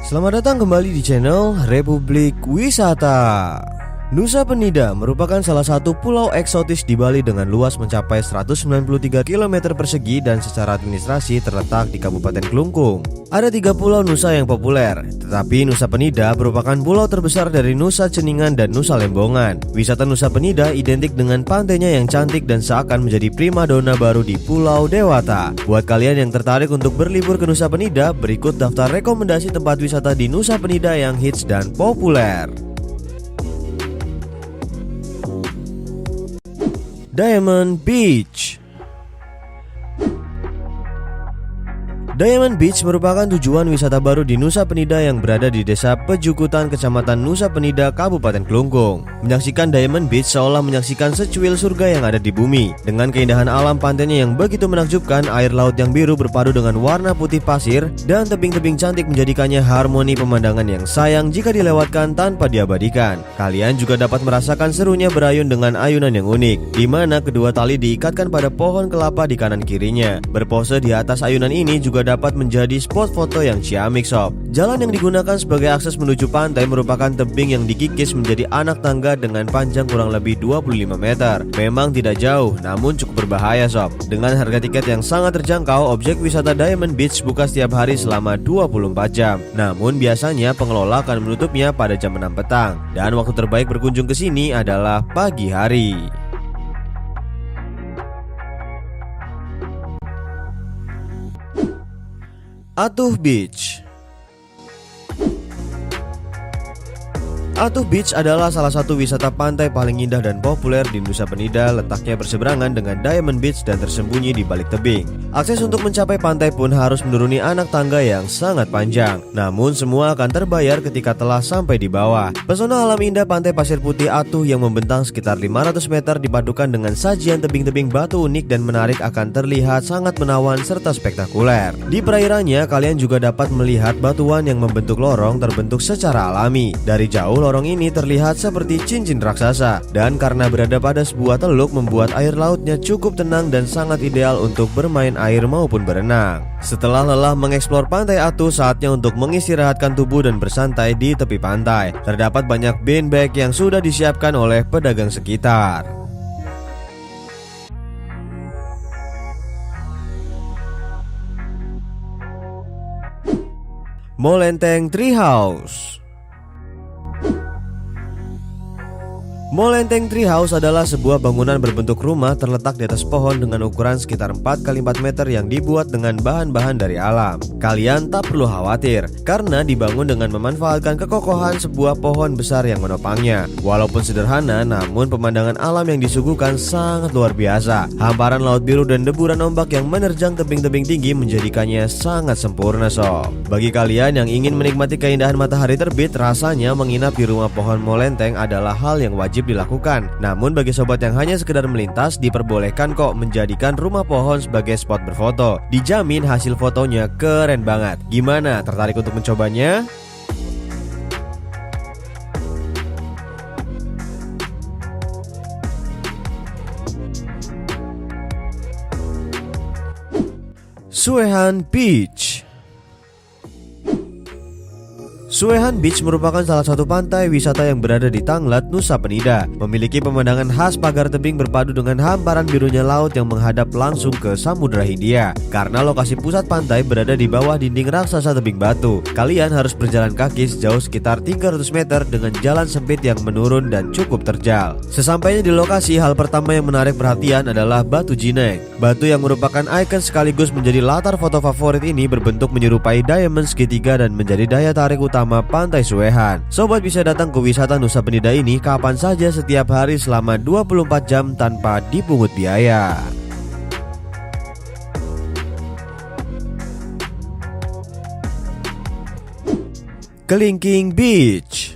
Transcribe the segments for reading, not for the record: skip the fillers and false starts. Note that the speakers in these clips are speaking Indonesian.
Selamat datang kembali di channel Republik Wisata. Nusa Penida merupakan salah satu pulau eksotis di Bali dengan luas mencapai 193 km persegi dan secara administrasi terletak di Kabupaten Kelungkung. Ada 3 pulau Nusa yang populer, tetapi Nusa Penida merupakan pulau terbesar dari Nusa Ceningan dan Nusa Lembongan. Wisata Nusa Penida identik dengan pantainya yang cantik dan seakan menjadi primadona baru di Pulau Dewata. Buat kalian yang tertarik untuk berlibur ke Nusa Penida, berikut daftar rekomendasi tempat wisata di Nusa Penida yang hits dan populer. Diamond Beach. Diamond Beach merupakan tujuan wisata baru di Nusa Penida yang berada di Desa Pejukutan, Kecamatan Nusa Penida, Kabupaten Kelungkung. Menyaksikan Diamond Beach seolah menyaksikan secuil surga yang ada di bumi. Dengan keindahan alam pantainya yang begitu menakjubkan, air laut yang biru berpadu dengan warna putih pasir, dan tebing-tebing cantik menjadikannya harmoni pemandangan yang sayang jika dilewatkan tanpa diabadikan. Kalian juga dapat merasakan serunya berayun dengan ayunan yang unik, di mana kedua tali diikatkan pada pohon kelapa di kanan kirinya. Berpose di atas ayunan ini juga dapat menjadi spot foto yang ciamik sob. Jalan yang digunakan sebagai akses menuju pantai merupakan tebing yang dikikis menjadi anak tangga dengan panjang kurang lebih 25 meter. Memang tidak jauh, namun cukup berbahaya sob. Dengan harga tiket yang sangat terjangkau, objek wisata Diamond Beach buka setiap hari selama 24 jam. Namun biasanya pengelola akan menutupnya pada jam 6 petang. Dan waktu terbaik berkunjung ke sini adalah pagi hari. Atuh Beach. Atuh Beach adalah salah satu wisata pantai paling indah dan populer di Nusa Penida. Letaknya berseberangan dengan Diamond Beach dan tersembunyi di balik tebing. Akses untuk mencapai pantai pun harus menuruni anak tangga yang sangat panjang. Namun semua akan terbayar ketika telah sampai di bawah. Pesona alam indah pantai pasir putih Atuh yang membentang sekitar 500 meter dipadukan dengan sajian tebing-tebing batu unik dan menarik akan terlihat sangat menawan serta spektakuler. Di perairannya kalian juga dapat melihat batuan yang membentuk lorong terbentuk secara alami. Dari jauh lorong ini terlihat seperti cincin raksasa, dan karena berada pada sebuah teluk membuat air lautnya cukup tenang dan sangat ideal untuk bermain air maupun berenang. Setelah lelah mengeksplor pantai Atuh, saatnya untuk mengistirahatkan tubuh dan bersantai di tepi pantai. Terdapat banyak beanbag yang sudah disiapkan oleh pedagang sekitar. Molenteng Treehouse. Molenteng Treehouse adalah sebuah bangunan berbentuk rumah terletak di atas pohon dengan ukuran sekitar 4x4 meter yang dibuat dengan bahan-bahan dari alam. Kalian tak perlu khawatir, karena dibangun dengan memanfaatkan kekokohan sebuah pohon besar yang menopangnya. Walaupun sederhana, namun pemandangan alam yang disuguhkan sangat luar biasa. Hamparan laut biru dan deburan ombak yang menerjang tebing-tebing tinggi menjadikannya sangat sempurna sob. Bagi kalian yang ingin menikmati keindahan matahari terbit, rasanya menginap di rumah pohon Molenteng adalah hal yang wajib dilakukan. Namun bagi sobat yang hanya sekedar melintas, diperbolehkan kok menjadikan rumah pohon sebagai spot berfoto. Dijamin hasil fotonya keren banget. Gimana, tertarik untuk mencobanya? Suehan Beach. Suehan Beach merupakan salah satu pantai wisata yang berada di Tanglat, Nusa Penida. Memiliki pemandangan khas pagar tebing berpadu dengan hamparan birunya laut yang menghadap langsung ke Samudra Hindia. Karena lokasi pusat pantai berada di bawah dinding raksasa tebing batu, kalian harus berjalan kaki sejauh sekitar 300 meter dengan jalan sempit yang menurun dan cukup terjal. Sesampainya di lokasi, hal pertama yang menarik perhatian adalah Batu Jineng. Batu yang merupakan ikon sekaligus menjadi latar foto favorit ini berbentuk menyerupai diamond segitiga dan menjadi daya tarik utama pantai Suehan. Sobat bisa datang ke wisata Nusa Penida ini kapan saja setiap hari selama 24 jam tanpa dipungut biaya. Kelingking Beach.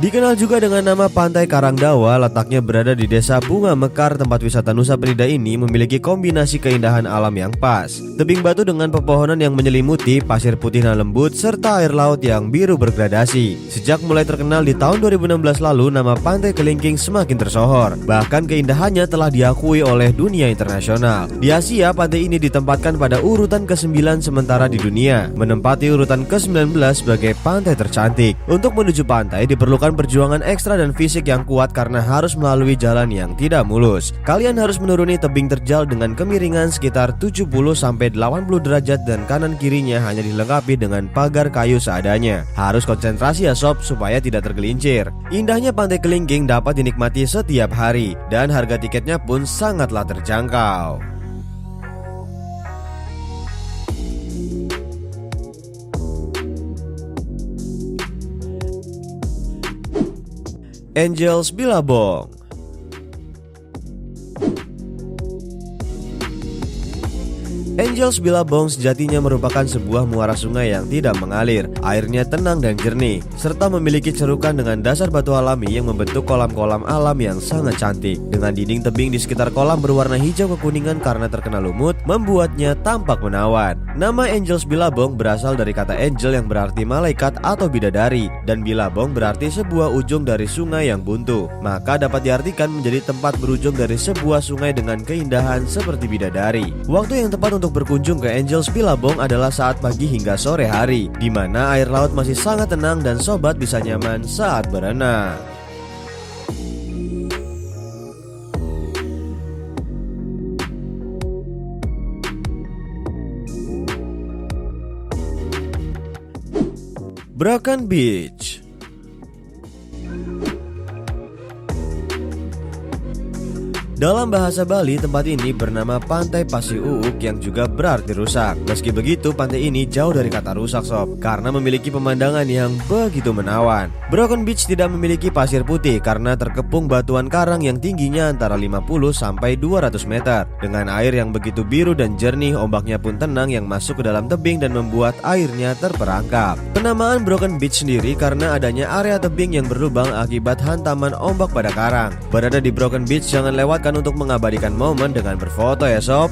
Dikenal juga dengan nama Pantai Karangdawa, letaknya berada di Desa Bunga Mekar. Tempat wisata Nusa Penida ini memiliki kombinasi keindahan alam yang pas. Tebing batu dengan pepohonan yang menyelimuti, pasir putih dan lembut, serta air laut yang biru bergradasi. Sejak mulai terkenal di tahun 2016 lalu, nama Pantai Kelingking semakin tersohor. Bahkan keindahannya telah diakui oleh dunia internasional. Di Asia, pantai ini ditempatkan pada urutan ke-9 sementara di dunia, menempati urutan ke-19 sebagai pantai tercantik. Untuk menuju pantai diperlukan perjuangan ekstra dan fisik yang kuat karena harus melalui jalan yang tidak mulus. Kalian harus menuruni tebing terjal dengan kemiringan sekitar 70-80 derajat dan kanan kirinya hanya dilengkapi dengan pagar kayu seadanya. Harus konsentrasi ya sob supaya tidak tergelincir. Indahnya Pantai Kelingking dapat dinikmati setiap hari dan harga tiketnya pun sangatlah terjangkau. Angels Billabong. Angels Billabong sejatinya merupakan sebuah muara sungai yang tidak mengalir. Airnya tenang dan jernih, serta memiliki cerukan dengan dasar batu alami yang membentuk kolam-kolam alam yang sangat cantik. Dengan dinding tebing di sekitar kolam berwarna hijau kekuningan karena terkena lumut, membuatnya tampak menawan. Nama Angels Billabong berasal dari kata angel yang berarti malaikat atau bidadari, dan Billabong berarti sebuah ujung dari sungai yang buntu. Maka dapat diartikan menjadi tempat berujung dari sebuah sungai dengan keindahan seperti bidadari. Waktu yang tepat untuk berkunjung ke Angels Billabong adalah saat pagi hingga sore hari, di mana air laut masih sangat tenang dan sobat bisa nyaman saat berenang. Broken Beach. Dalam bahasa Bali, tempat ini bernama Pantai Pasi Uuk yang juga berarti rusak. Meski begitu, pantai ini jauh dari kata rusak sob, karena memiliki pemandangan yang begitu menawan. Broken Beach tidak memiliki pasir putih karena terkepung batuan karang yang tingginya antara 50-200 meter. Dengan air yang begitu biru dan jernih, ombaknya pun tenang yang masuk ke dalam tebing dan membuat airnya terperangkap. Penamaan Broken Beach sendiri karena adanya area tebing yang berlubang akibat hantaman ombak pada karang. Berada di Broken Beach, jangan lewatkan untuk mengabadikan momen dengan berfoto ya sob.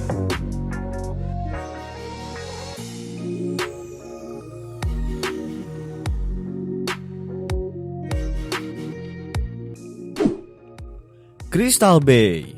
Crystal Bay.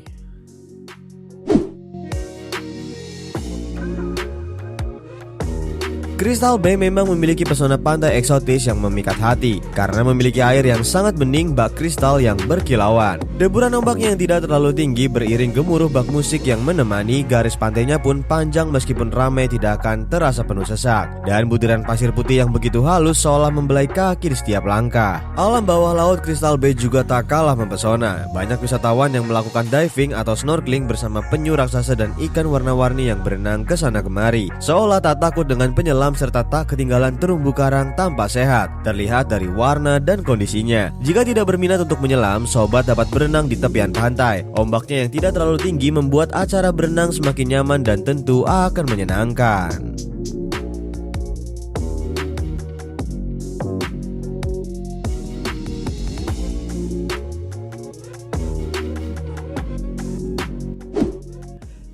Crystal Bay memang memiliki pesona pantai eksotis yang memikat hati karena memiliki air yang sangat bening bak kristal yang berkilauan. Deburan ombaknya yang tidak terlalu tinggi beriring gemuruh bak musik yang menemani. Garis pantainya pun panjang meskipun ramai tidak akan terasa penuh sesak. Dan butiran pasir putih yang begitu halus seolah membelai kaki di setiap langkah. Alam bawah laut Crystal Bay juga tak kalah mempesona. Banyak wisatawan yang melakukan diving atau snorkeling bersama penyu raksasa dan ikan warna-warni yang berenang ke sana kemari, seolah tak takut dengan penyelam serta tak ketinggalan terumbu karang tanpa sehat, terlihat dari warna dan kondisinya. Jika tidak berminat untuk menyelam, sobat dapat berenang di tepian pantai. Ombaknya yang tidak terlalu tinggi membuat acara berenang semakin nyaman dan tentu akan menyenangkan.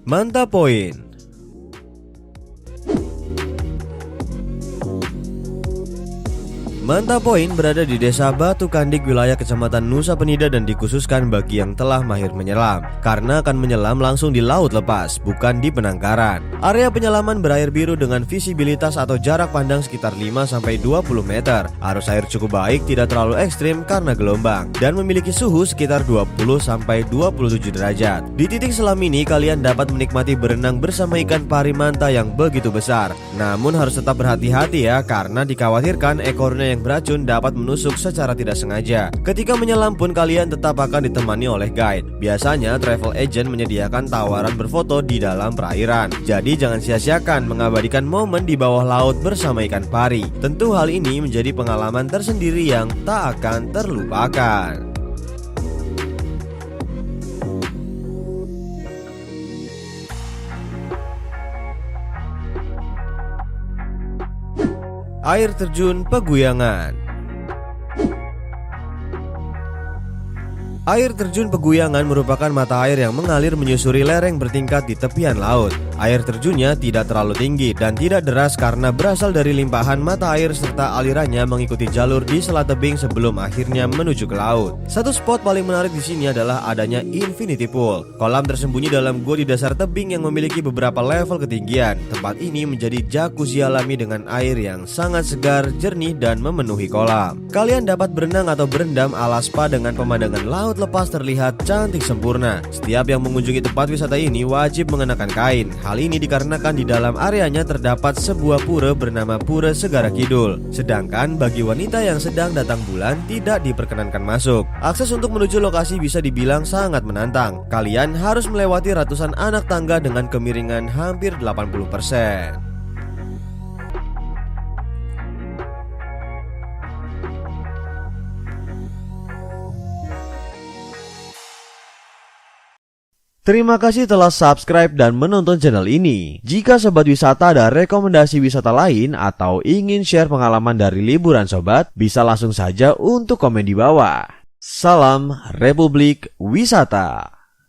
Manta Point. Manta Point berada di Desa Batu Kandik, wilayah Kecamatan Nusa Penida, dan dikhususkan bagi yang telah mahir menyelam karena akan menyelam langsung di laut lepas, bukan di penangkaran. Area penyelaman berair biru dengan visibilitas atau jarak pandang sekitar 5-20 meter. Arus air cukup baik, tidak terlalu ekstrim karena gelombang, dan memiliki suhu sekitar 20-27 derajat. Di titik selam ini kalian dapat menikmati berenang bersama ikan pari manta yang begitu besar. Namun harus tetap berhati-hati ya, karena dikhawatirkan ekornya yang beracun dapat menusuk secara tidak sengaja. Ketika menyelam pun kalian tetap akan ditemani oleh guide. Biasanya travel agent menyediakan tawaran berfoto di dalam perairan. Jadi jangan sia-siakan mengabadikan momen di bawah laut bersama ikan pari. Tentu hal ini menjadi pengalaman tersendiri yang tak akan terlupakan. Air terjun Peguyangan. Air terjun Peguyangan merupakan mata air yang mengalir menyusuri lereng bertingkat di tepian laut. Air terjunnya tidak terlalu tinggi dan tidak deras karena berasal dari limpahan mata air serta alirannya mengikuti jalur di selat tebing sebelum akhirnya menuju ke laut. Satu spot paling menarik di sini adalah adanya Infinity Pool, kolam tersembunyi dalam gua di dasar tebing yang memiliki beberapa level ketinggian. Tempat ini menjadi jacuzzi alami dengan air yang sangat segar, jernih, dan memenuhi kolam. Kalian dapat berenang atau berendam ala spa dengan pemandangan laut lepas terlihat cantik sempurna. Setiap yang mengunjungi tempat wisata ini wajib mengenakan kain. Hal ini dikarenakan di dalam areanya terdapat sebuah pura bernama Pura Segara Kidul. Sedangkan bagi wanita yang sedang datang bulan tidak diperkenankan masuk. Akses untuk menuju lokasi bisa dibilang sangat menantang. Kalian harus melewati ratusan anak tangga dengan kemiringan hampir 80%. Terima kasih telah subscribe dan menonton channel ini. Jika sobat wisata ada rekomendasi wisata lain atau ingin share pengalaman dari liburan sobat, bisa langsung saja untuk komen di bawah. Salam Republik Wisata.